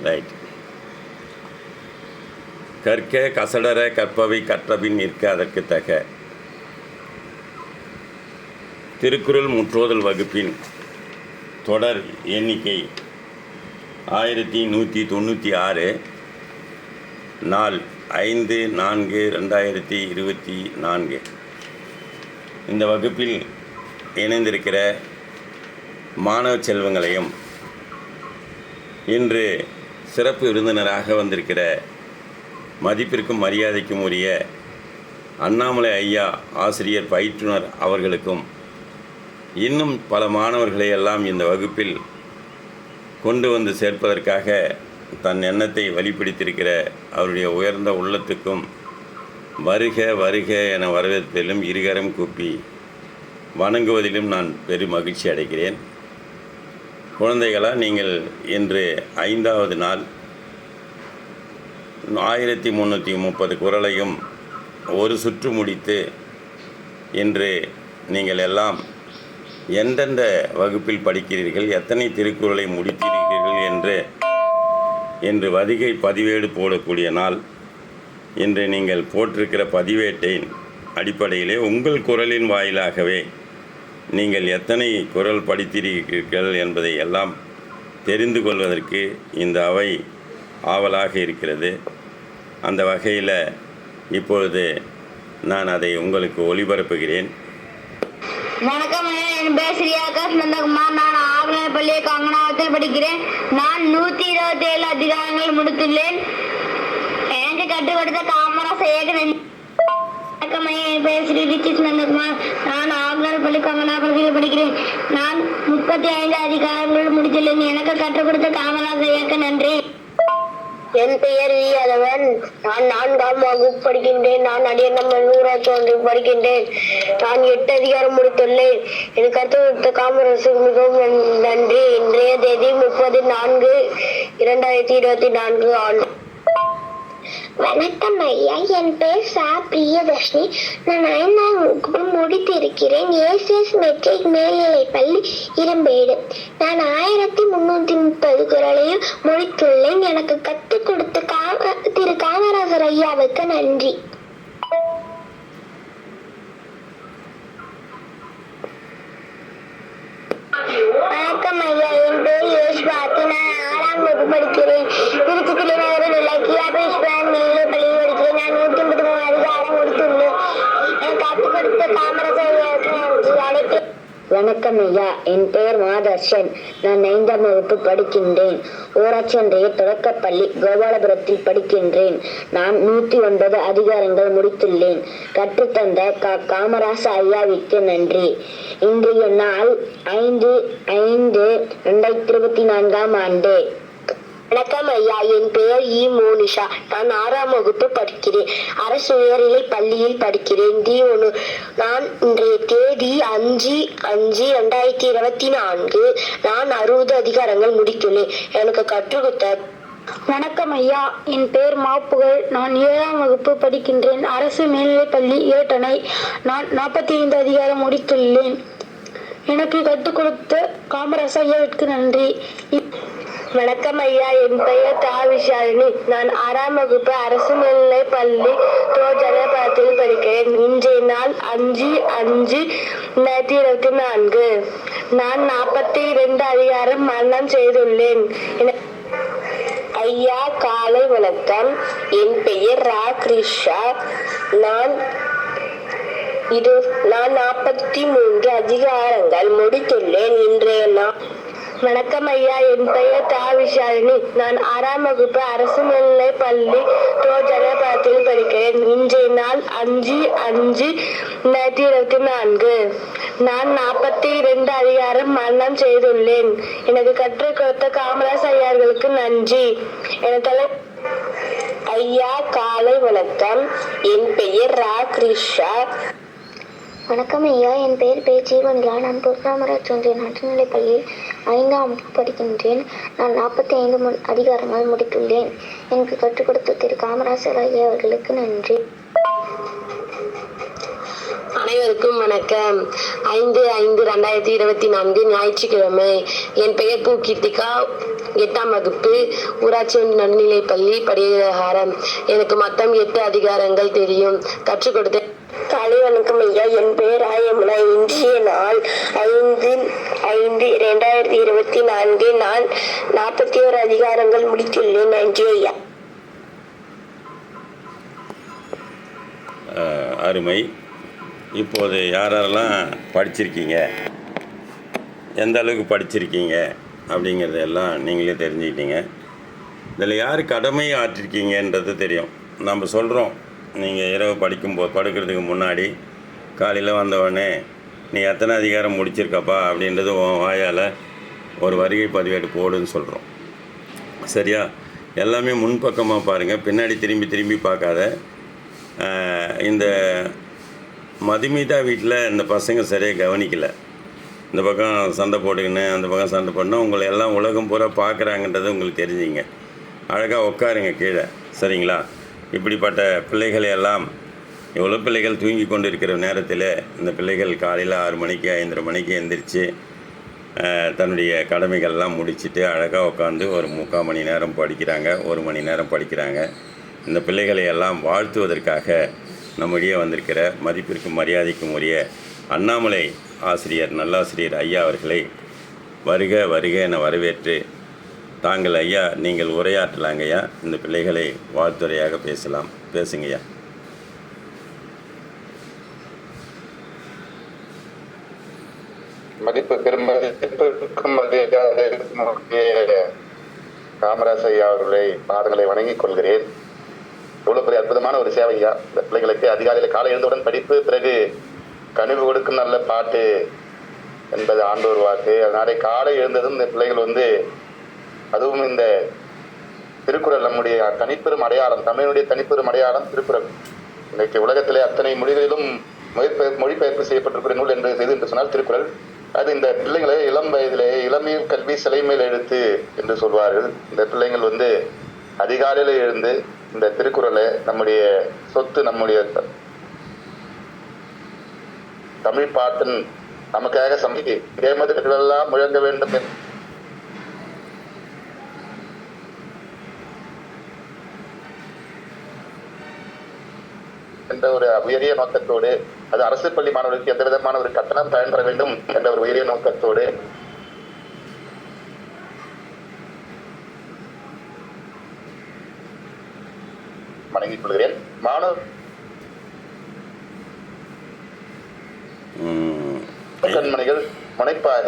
Right. கற்க கசடர கற்பவை கற்றபின் நிற்க அதற்கு தக. திருக்குறள் முற்றோதல் வகுப்பின் தொடர் எண்ணிக்கை 1196, நாள் 5/4/2024. இந்த வகுப்பில் இணைந்திருக்கிற மாணவ செல்வங்களையும் இன்று சிறப்பு விருந்தினராக வந்திருக்கிற மதிப்பிற்கும் மரியாதைக்கும் உரிய அண்ணாமலை ஐயா ஆசிரியர் பயிற்றுனர் அவர்களுக்கும் இன்னும் பல மாணவர்களை எல்லாம் இந்த வகுப்பில் கொண்டு வந்து சேர்ப்பதற்காக தன் எண்ணத்தை வெளிப்படுத்தியிருக்கிற அவருடைய உயர்ந்த உள்ளத்துக்கும் வருக வருக என வரவேற்பதிலும் இருகரம் கூப்பி வணங்குவதிலும் நான் பெரும் மகிழ்ச்சி அடைகிறேன். குழந்தைகளா, நீங்கள் இன்று 5வது நாள் 1330 குறளையும் ஒரு சுற்று முடித்து இன்று நீங்கள் எல்லாம் எந்தெந்த வகுப்பில் படிக்கிறீர்கள், எத்தனை திருக்குறளை முடித்திருக்கிறீர்கள் என்று வதிகை பதிவேடு போடக்கூடிய நாள். இன்று நீங்கள் போட்டிருக்கிற பதிவேட்டின் அடிப்படையிலே உங்கள் குறளின் வாயிலாகவே நீங்கள் எத்தனை குறள் படித்திருக்கிறீர்கள் என்பதை எல்லாம் தெரிந்து கொள்வதற்கு இந்த அவை ஆவலாக இருக்கிறது. அந்த வகையில் இப்பொழுது நான் அதை உங்களுக்கு ஒளிபரப்புகிறேன். வணக்கம், என் பேர் ஸ்ரீ ஆகாஷ் நந்தகுமார். நான் ஆவணர் பள்ளி கங்கனாவத்தில் படிக்கிறேன். நான் 127 அதிகாரங்கள் முடித்துள்ளேன். எனக்கு கற்றுக் கொடுத்த காமராசர் இயக்குனர். வணக்கம், என் பேர் ஸ்ரீ ரிச்சிஸ் நந்தகுமார். நான் ஆவணர் பள்ளி கங்கனாவத்தில் படிக்கிறேன். நான் 35 அதிகாரங்கள் முடித்துள்ளேன். எனக்கு கற்றுக் கொடுத்த காமராசர் இயக்க நன்றி. என் பெயர் வி அதவன். நான் 4ஆம் வகுப்பு படிக்கின்றேன். நான் அடியண்ணம்மல் ஊராட்சி ஒன்றில் படிக்கின்றேன். நான் 8 அதிகாரம் முடித்துள்ளேன். எனக்கு கற்றுக் கொடுத்த காமராசுக்கு மிகவும் நன்றி. இன்றைய தேதி 30/4/2024 ஆண்டு. வணக்கம் ஐயா, என் பேர் சா பிரியதர்ஷினி. நான் 5ஆம் வகுப்பு முடித்திருக்கிறேன். ஏசிஎஸ் மெட்ரிக் மேல்நிலைப் பள்ளி இரும்பேடு. நான் 1330 குறளையும் முடித்துள்ளேன். எனக்கு கற்றுக் கொடுத்த திரு காமராசர் ஐயாவுக்கு நன்றி. வணக்கம் ஐயா, என் பேர் யோஷ்வாத்தி. நான் 6ஆம் வகுப்பு படிக்கிறேன். திருச்சி தலைநகரில் உள்ள கியாபேஸ்வரன் மேல்நிலைப் பள்ளியில் படிக்கிறேன். நான் 133 அதிகாரம் முடித்துள்ளேன். எனக்கு கற்றுக் கொடுத்த காமராசர் ஐயாவுக்கு நன்றி. அழைக்கிறேன். வணக்கம் ஐயா, என் பெயர் மாதர்ஷன். நான் 5ஆம் வகுப்பு படிக்கின்றேன். ஊராட்சி ஒன்றிய தொடக்கப்பள்ளி கோபாலபுரத்தில் படிக்கின்றேன். நான் 109 அதிகாரங்கள் முடித்துள்ளேன். கற்றுத்தந்த காமராச ஐயாவிற்கு நன்றி. இன்றைய நாள் 5/5/2024 ஆண்டு. வணக்கம் ஐயா, என் பெயர் இ மோனிஷா. நான் 6ஆம் வகுப்பு படிக்கிறேன். அரசு உயர்நிலைப் பள்ளியில் படிக்கிறேன். D1. நான் இன்றைய தேதி 5/5/2024 நான் 60 அதிகாரங்கள் முடித்துள்ளேன். எனக்கு கற்றுக் கொடுத்த. வணக்கம் ஐயா, என் பெயர் மாப்புகழ். நான் 7ஆம் வகுப்பு படிக்கின்றேன். அரசு மேல்நிலைப் பள்ளி ஏட்டணை. நான் 45 அதிகாரம் முடித்துள்ளேன். எனக்கு கற்றுக் கொடுத்த காமராசர் ஐயாவிற்கு நன்றி. வணக்கம் ஐயா, என் பெயர் தா விஷாலினி. நான் 6ஆம் வகுப்பு அரசு மேல்நிலைப் பள்ளி தோஜனபுரத்தில் படிக்கிறேன். இன்றைய நாள் 5/5/2024 நான் 42 அதிகாரம் மரணம் செய்துள்ளேன். ஐயா, காலை வணக்கம். என் பெயர் ரா கிருஷா. நான் 43 அதிகாரங்கள் முடித்துள்ளேன். இன்றைய நாள். வணக்கம் ஐயா, என் பெயர் தா விஷாலினி. நான் 6ஆம் வகுப்பு அரசு மேல்நிலைப் பள்ளி தோஜனபுரத்தில் படிக்கிறேன். இன்றைய நாள் 5/5/2024 நான் 42 அதிகாரம் மரணம் செய்துள்ளேன். எனக்கு கற்றுக் கொடுத்த காமராசர் ஐயார்களுக்கு நன்றி. ஐயா, காலை வணக்கம். என் பெயர் ரா கிருஷா. வணக்கம் ஐயா, என் பெயர் பே ஜீவன்லா. நான் புறராமராட்சி ஒன்றிய நடுநிலைப் பள்ளியில் 5ஆம் வகுப்பு படிக்கின்றேன். நான் 45 அதிகாரங்கள் முடித்துள்ளேன். எனக்கு கற்றுக் கொடுத்த திரு காமராசர் ஐயா அவர்களுக்கு நன்றி. அனைவருக்கும் வணக்கம். 5/5/2024 ஞாயிற்றுக்கிழமை. என் பெயர் பூ கீர்த்திகா, 8ஆம் வகுப்பு, ஊராட்சி நடுநிலைப்பள்ளி படிகாரம். எனக்கு மொத்தம் 8 அதிகாரங்கள் தெரியும். கற்றுக் கொடுத்த காலை வணக்கம் ஐயா. என் பெயர் ஆயமுனா. இன்றைய நாள் 5/5/2024. நான் 41 அதிகாரங்கள் முடித்துள்ளேன். நன்றி ஐயா. அருமை. இப்போது யாரெல்லாம் படிச்சிருக்கீங்க, எந்த அளவுக்கு படிச்சிருக்கீங்க அப்படிங்கிறது எல்லாம் நீங்களே தெரிஞ்சுக்கிட்டீங்க. இதில் யார் கடமை ஆற்றிருக்கீங்கன்றது தெரியும். நம்ம சொல்கிறோம், நீங்கள் இரவு படுக்கிறதுக்கு முன்னாடி காலையில் வந்தவுடனே நீ எத்தனை அதிகாரம் முடிச்சிருக்கப்பா அப்படின்றது உன் வாயால் ஒரு வருகை பதிவேடு போடுன்னு சொல்கிறோம். சரியா? எல்லாமே முன்பக்கமாக பாருங்கள், பின்னாடி திரும்பி பார்க்காத. இந்த மதுமிதா வீட்டில் இந்த பசங்க சரியாக கவனிக்கலை. இந்த பக்கம் சண்டை போட்டுக்கின்னு அந்த பக்கம் சண்டை போடணும். உங்களை எல்லாம் உலகம் பூரா பார்க்குறாங்கன்றது உங்களுக்கு தெரிஞ்சுங்க. அழகாக உட்காருங்க கீழே, சரிங்களா? இப்படிப்பட்ட பிள்ளைகளை எல்லாம், எவ்வளோ பிள்ளைகள் தூங்கி கொண்டு இருக்கிற நேரத்தில் இந்த பிள்ளைகள் காலையில் 6 மணிக்கு 5:30 மணிக்கு எந்திரிச்சு தன்னுடைய கடமைகள்லாம் முடிச்சுட்டு அழகாக உட்காந்து ஒரு 3/4 மணி நேரம் படிக்கிறாங்க, 1 மணி நேரம் படிக்கிறாங்க. இந்த பிள்ளைகளை எல்லாம் வாழ்த்துவதற்காக நம்முடைய வந்திருக்கிற மதிப்பிற்கும் மரியாதைக்கும் உரிய அண்ணாமலை ஆசிரியர், நல்லாசிரியர் ஐயா அவர்களை வருக வருக என வரவேற்று, தாங்கள் ஐயா நீங்கள் உரையாற்றலாங்கய்யா. இந்த பிள்ளைகளை வாழ்த்துறையாக பேசலாம். பேசுங்கய்யா. காமராஜ் ஐயா அவர்களை பாதங்களை வணங்கிக் கொள்கிறேன். எவ்வளவு பெரிய அற்புதமான ஒரு சேவையா இந்த பிள்ளைகளுக்கு. அதிகாலையில் காலை எழுந்தவுடன் படிப்பு, பிறகு கனிவு கொடுக்கும் நல்ல பாட்டு என்பது ஆண்டோர் வாக்கு. அதனால காலை எழுந்ததும் இந்த பிள்ளைகள் அதுவும் இந்த திருக்குறள் நம்முடைய தனிப்பெரும் அடையாளம், தமிழனுடைய தனிப்பெரும் அடையாளம் திருக்குறள். இன்னைக்கு உலகத்திலே அத்தனை மொழிகளிலும் மொழிபெயர்ப்பு செய்யப்பட்டிருக்கிற நூல் என்று சொன்னால் திருக்குறள். அது இந்த பிள்ளைகளை இளம் வயதிலே இளமையில் கல்வி சிலைமேல் எழுத்து என்று சொல்வார்கள். இந்த பிள்ளைங்கள் அதிகாலையில் எழுந்து இந்த திருக்குறளை, நம்முடைய சொத்து, நம்முடைய தமிழ் பாட்டின் நமக்காக சமைக்க இதேமதிகளெல்லாம் முழங்க வேண்டும் என்ற ஒரு உயரிய நோக்கத்தோடு, அது அரசு பள்ளி மாணவர்களுக்கு எந்த விதமான ஒரு கட்டணம் பயன்பெற வேண்டும் என்ற ஒரு உயரிய நோக்கத்தோடு வணங்கிக் கொள்கிறேன். கண்மணிகள் முனைப்பாக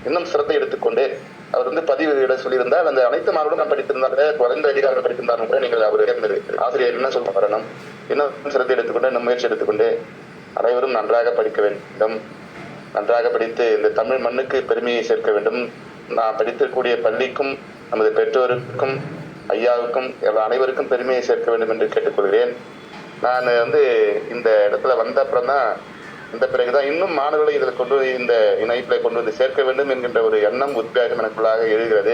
இன்னும் சிரத்தை எடுத்துக்கொண்டு அவர் பதிவு சொல்லியிருந்தால் அந்த அனைத்து மாணவர்களும் நான் படித்திருந்தாங்க, குறைந்த அதிகாரிகள் படித்திருந்தாலும் கூட நீங்கள் அவர் ஆசிரியர் என்ன சொல்ல வரணும், இன்னும் சிரத்தை எடுத்துக்கொண்டு, இன்னும் முயற்சி எடுத்துக்கொண்டு அனைவரும் நன்றாக படிக்க வேண்டும். நன்றாக படித்து இந்த தமிழ் மண்ணுக்கு பெருமையை சேர்க்க வேண்டும். நான் படித்திருக்கக்கூடிய பள்ளிக்கும், நமது பெற்றோருக்கும், ஐயாவுக்கும், அனைவருக்கும் பெருமையை சேர்க்க வேண்டும் என்று கேட்டுக்கொள்கிறேன். நான் இந்த இடத்துல வந்த அப்புறம் தான், இந்த பிறகுதான் இன்னும் மாணவர்களை இதில் இந்த இணைப்பில் கொண்டு வந்து சேர்க்க வேண்டும் என்கின்ற ஒரு எண்ணம், உத்வேகம் எனக்குள்ளாக எழுகிறது.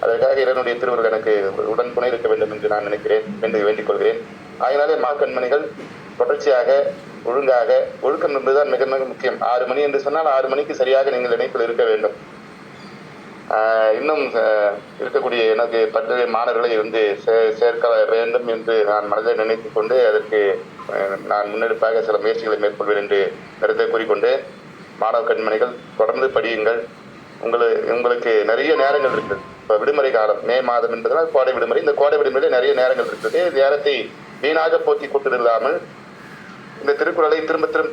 அதற்காக இறைவனுடைய திருவருள் எனக்கு உடன் துணை இருக்க வேண்டும் என்று நான் நினைக்கிறேன், என்று வேண்டிக் கொள்கிறேன். அதனாலே மாக்கண்மணிகள் தொடர்ச்சியாக ஒழுங்காக, ஒழுக்கம் என்பதுதான் மிக மிக முக்கியம். 6 மணி என்று சொன்னால் 6 மணிக்கு சரியாக நீங்கள் இணைப்பில் இருக்க வேண்டும். இன்னும் இருக்கக்கூடிய எனக்கு பல்வேறு மாணவர்களை சேர்க்க வேண்டும் என்று நான் மனதில் நினைத்து கொண்டு அதற்கு நான் முன்னெடுப்பாக சில முயற்சிகளை மேற்கொள்வேன் என்று கருத்தை கூறிக்கொண்டு, மாணவ கண்மணிகள் தொடர்ந்து படியுங்கள். உங்களுக்கு நிறைய நேரங்கள் இருக்குது. இப்போ விடுமுறை காலம், மே மாதம் என்பதனால் கோடை விடுமுறை. இந்த கோடை விடுமுறையில் நிறைய நேரங்கள் இருக்குது. நேரத்தை வீணாக போக்கி கொண்டிருந்தாமல் இந்த திருக்குறளை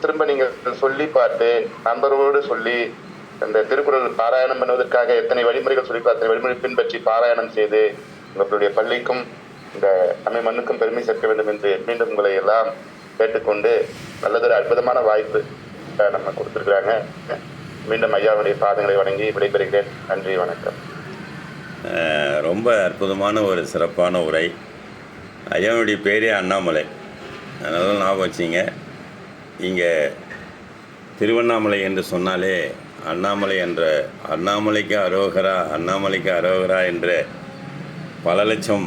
திரும்ப நீங்கள் சொல்லி பார்த்து, நண்பர்களோடு சொல்லி, இந்த திருக்குறள் பாராயணம் பண்ணுவதற்காக எத்தனை வழிமுறைகள் சொல்லி அத்தனை வழிமுறை பின்பற்றி பாராயணம் செய்து உங்களுடைய பள்ளிக்கும் இந்த தமிழ் மண்ணுக்கும் பெருமை சேர்க்க வேண்டும் என்று மீண்டும் உங்களை எல்லாம் கேட்டுக்கொண்டு, நல்லதொரு அற்புதமான வாய்ப்பு நம்ம கொடுத்துருக்குறாங்க. மீண்டும் ஐயாவுடைய பாதங்களை வணங்கி விடைபெறுகிறேன். நன்றி, வணக்கம். ரொம்ப அற்புதமான ஒரு சிறப்பான உரை. ஐயாவுடைய பேரே அண்ணாமலை, அதனால ஞாபகம் வச்சிங்க. இங்கே திருவண்ணாமலை என்று சொன்னாலே அண்ணாமலை என்ற, அண்ணாமலைக்கு அரோகரா என்ற பல லட்சம்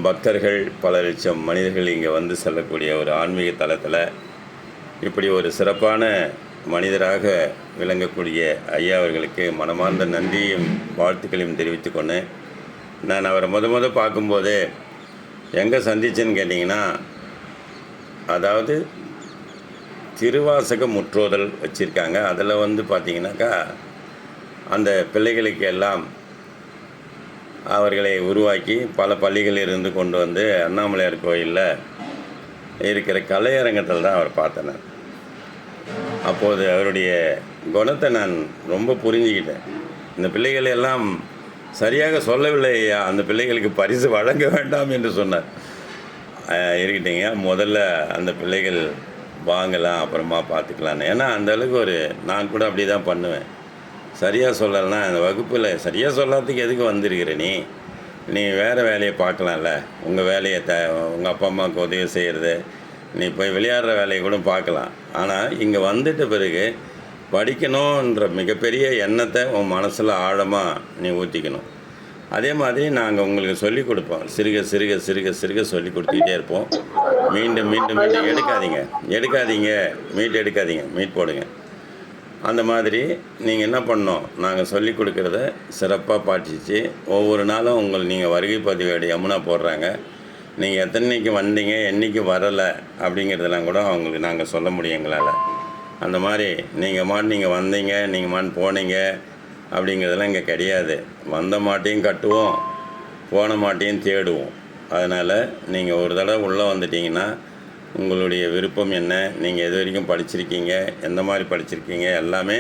பக்தர்கள், பல லட்சம் மனிதர்கள் இங்கே செல்லக்கூடிய ஒரு ஆன்மீக தலத்தில் இப்படி ஒரு சிறப்பான மனிதராக விளங்கக்கூடிய ஐயா அவர்களுக்கு மனமார்ந்த நன்றியும் வாழ்த்துக்களையும் தெரிவித்துக்கொண்டு, நான் அவரை முத பார்க்கும்போதே எங்கே சந்திச்சேன்னு கேட்டிங்கன்னா, அதாவது திருவாசக முற்றோதல் வச்சுருக்காங்க. அதில் பார்த்திங்கனாக்கா அந்த பிள்ளைகளுக்கு எல்லாம் அவர்களை உருவாக்கி பல பள்ளிகளிலிருந்து கொண்டு வந்து அண்ணாமலையார் கோயிலில் இருக்கிற கலையரங்கத்தில் தான் அவர் பார்த்தேன் நான். அப்போது அவருடைய குணத்தை நான் ரொம்ப புரிஞ்சுக்கிட்டேன். இந்த பிள்ளைகள் எல்லாம் சரியாக சொல்லவில்லை, அந்த பிள்ளைகளுக்கு பரிசு வழங்க வேண்டாம் என்று சொன்னார். இருக்கட்டீங்க, முதல்ல அந்த பிள்ளைகள் வாங்கலாம், அப்புறமா பார்த்துக்கலான்னு. ஏன்னா அந்தளவுக்கு நான் கூட அப்படி தான் பண்ணுவேன். சரியாக சொல்லலைன்னா அந்த வகுப்பில் சரியாக சொல்லாததுக்கு எதுக்கு வந்திருக்கிற நீ வேறு வேலையை பார்க்கலாம்ல. உங்கள் வேலையை உங்கள் அப்பா அம்மாவுக்கு உதவி செய்கிறது, நீ போய் விளையாடுற வேலையை கூட பார்க்கலாம். ஆனால் இங்கே வந்துட்ட பிறகு படிக்கணுன்ற மிகப்பெரிய எண்ணத்தை உன் மனசில் ஆழமாக நீ ஊற்றிக்கணும். அதே மாதிரி நாங்கள் உங்களுக்கு சொல்லிக் கொடுப்போம். சிறுக சிறுக சிறுக சிறுக சொல்லி கொடுத்துக்கிட்டே இருப்போம். மீண்டும் மீண்டும் மீண்டும் எடுக்காதீங்க, மீட் எடுக்காதீங்க, மீட் போடுங்க. அந்த மாதிரி நீங்கள் என்ன பண்ணணும், நாங்கள் சொல்லி கொடுக்குறத சிறப்பாக பாட்டிச்சு ஒவ்வொரு நாளும் நீங்கள் வருகை பதிவேடு யமுனா போடுறாங்க. நீங்கள் எத்தனைக்கு வந்தீங்க, என்றைக்கு வரலை அப்படிங்கிறதெல்லாம் கூட அவங்களுக்கு நாங்கள் சொல்ல முடியும் எங்களால். அந்த மாதிரி நீங்கள் வந்தீங்க, நீங்கள் போனீங்க அப்படிங்கிறதெல்லாம் இங்கே கிடையாது. வந்த மாட்டையும் கட்டுவோம், போன மாட்டையும் தேடுவோம். அதனால் நீங்கள் ஒரு தடவை உள்ளே வந்துட்டிங்கன்னா உங்களுடைய விருப்பம் என்ன, நீங்கள் எது வரைக்கும் படிச்சிருக்கீங்க, எந்த மாதிரி படிச்சிருக்கீங்க எல்லாமே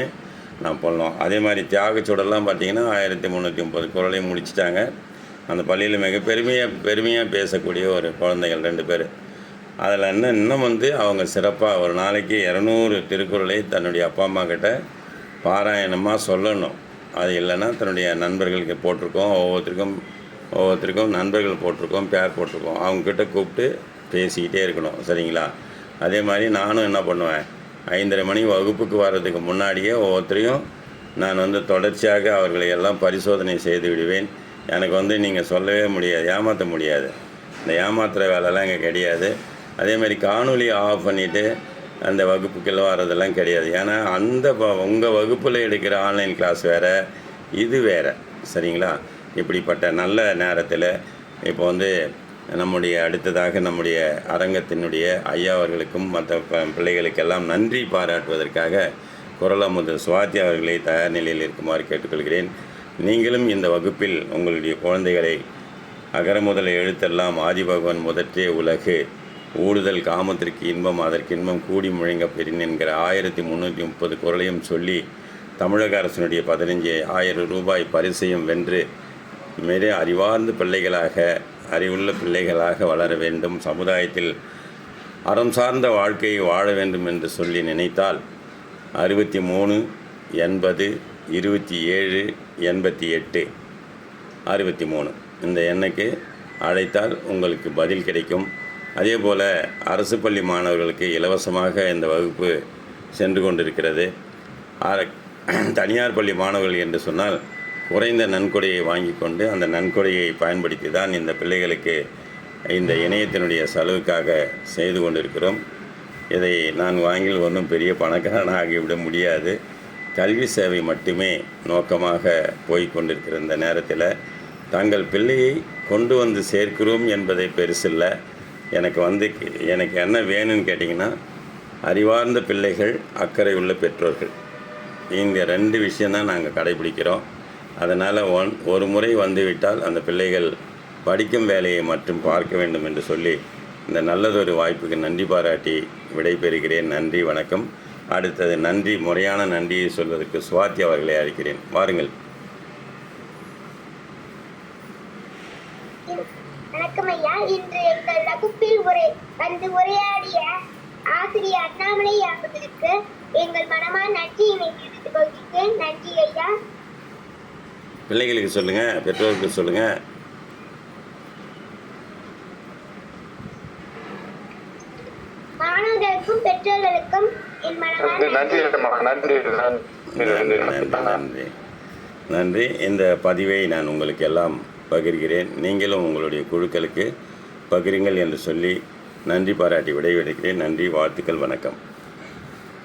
நான் பண்ணோம். அதே மாதிரி தியாகச்சூடெல்லாம் பார்த்திங்கன்னா 1330 குறளையும் முடிச்சிட்டாங்க. அந்த பள்ளியில் மிக பெருமையாக பேசக்கூடிய ஒரு குழந்தைகள் 2 பேர். அதில் இன்னும் அவங்க சிறப்பாக ஒரு நாளைக்கு 200 திருக்குறளை தன்னுடைய அப்பா அம்மா கிட்ட பாராயணமாக சொல்லணும். அது இல்லைன்னா தன்னுடைய நண்பர்களுக்கு போட்டிருக்கோம், ஒவ்வொருத்தருக்கும் நண்பர்கள் போட்டிருக்கோம், பேர் போட்டிருக்கோம், அவங்கக்கிட்ட கூப்பிட்டு பேசிக்கிட்டே இருக்கணும். சரிங்களா? அதே மாதிரி நானும் என்ன பண்ணுவேன், 5:30 மணி வகுப்புக்கு வர்றதுக்கு முன்னாடியே ஒவ்வொருத்தரையும் நான் தொடர்ச்சியாக அவர்களை எல்லாம் பரிசோதனை செய்து விடுவேன். எனக்கு நீங்கள் சொல்லவே முடியாது, ஏமாற்ற முடியாது. இந்த ஏமாத்துகிற வேலைலாம் இங்கே கிடையாது. அதேமாதிரி காணொலி ஆஃப் பண்ணிவிட்டு அந்த வகுப்புக்கெல்லாம் வர்றதெல்லாம் கிடையாது. ஏன்னா உங்கள் வகுப்பில் எடுக்கிற ஆன்லைன் கிளாஸ் வேறு, இது வேறு. சரிங்களா? இப்படிப்பட்ட நல்ல நேரத்தில் இப்போ அடுத்ததாக நம்முடைய அரங்கத்தினுடைய ஐயா அவர்களுக்கும் மற்ற பிள்ளைகளுக்கெல்லாம் நன்றி பாராட்டுவதற்காக குறளமுது சுவாதி அவர்களை தயார் நிலையில் இருக்குமாறு கேட்டுக்கொள்கிறேன். நீங்களும் இந்த வகுப்பில் உங்களுடைய குழந்தைகளை அகர முதல எழுத்தெல்லாம் ஆதிபகவன் முதற்றே உலகு ஊடுதல் காமத்திற்கு இன்பம் அதற்கு இன்பம் கூடி முழங்க பெறின் என்கிற 1330 குறளையும் சொல்லி தமிழக அரசினுடைய 15,000 ரூபாய் பரிசையும் வென்று மிக அறிவார்ந்த பிள்ளைகளாக, அறிவுள்ள பிள்ளைகளாக வளர வேண்டும், சமுதாயத்தில் அறம் சார்ந்த வாழ்க்கையை வாழ வேண்டும் என்று சொல்லி நினைத்தால் 63 80 27 88 63 இந்த எண்ணுக்கு அழைத்தால் உங்களுக்கு பதில் கிடைக்கும். அதே போல் அரசு பள்ளி மாணவர்களுக்கு இலவசமாக இந்த வகுப்பு சென்று கொண்டிருக்கிறது. தனியார் பள்ளி மாணவர்கள் என்று சொன்னால் குறைந்த நன்கொடையை வாங்கி கொண்டு அந்த நன்கொடையை பயன்படுத்தி தான் இந்த பிள்ளைகளுக்கு இந்த இணையத்தினுடைய செலவுக்காக செய்து கொண்டிருக்கிறோம். இதை நான் வாங்கி ஒன்றும் பெரிய பணக்காரனாக ஆகிவிட முடியாது. கல்வி சேவை மட்டுமே நோக்கமாக போய்கொண்டிருக்கிற இந்த நேரத்தில் தங்கள் பிள்ளையை கொண்டு வந்து சேர்க்கிறோம் என்பதை பெருசில்லை. எனக்கு என்ன வேணும்னு கேட்டிங்கன்னா, அறிவார்ந்த பிள்ளைகள், அக்கறை உள்ள பெற்றோர்கள். இந்த 2 விஷயந்தான் நாங்கள் கடைபிடிக்கிறோம். அதனால் ஒரு முறை வந்துவிட்டால் அந்த பிள்ளைகள் படிக்கும் வேலையை மட்டும் பார்க்க வேண்டும் என்று சொல்லி இந்த நல்லதொரு வாய்ப்புக்கு நன்றி பாராட்டி விடைபெறுகிறேன். நன்றி, வணக்கம். அடுத்தது முறையான நன்றியை சொல்வதற்கு சுவாதி அவர்களை அழைக்கிறேன். வாருங்கள். வணக்கம் ஐயா. இன்று எங்கள் வகுப்பில் உரையாடிய ஆசிரியர் அண்ணாமலை அவர்களுக்கு எங்கள் மனமான நன்றியினை தெரிவித்துக் கொள்கிறேன். நன்றி ஐயா. பிள்ளைகளுக்கு சொல்லுங்க, பெற்றோருக்கு சொல்லுங்க. மாணவர்களுக்கும் பெற்றோர்களுக்கும் என் மனமான நன்றி. இந்த பதிவை நான் உங்களுக்கு எல்லாம் பகிர்கிறேன். நீங்களும் உங்களுடைய குழுக்களுக்கு பகிருங்கள் என்று சொல்லி நன்றி பாராட்டி விடைபெறுகிறேன். நன்றி, வாழ்த்துக்கள், வணக்கம்.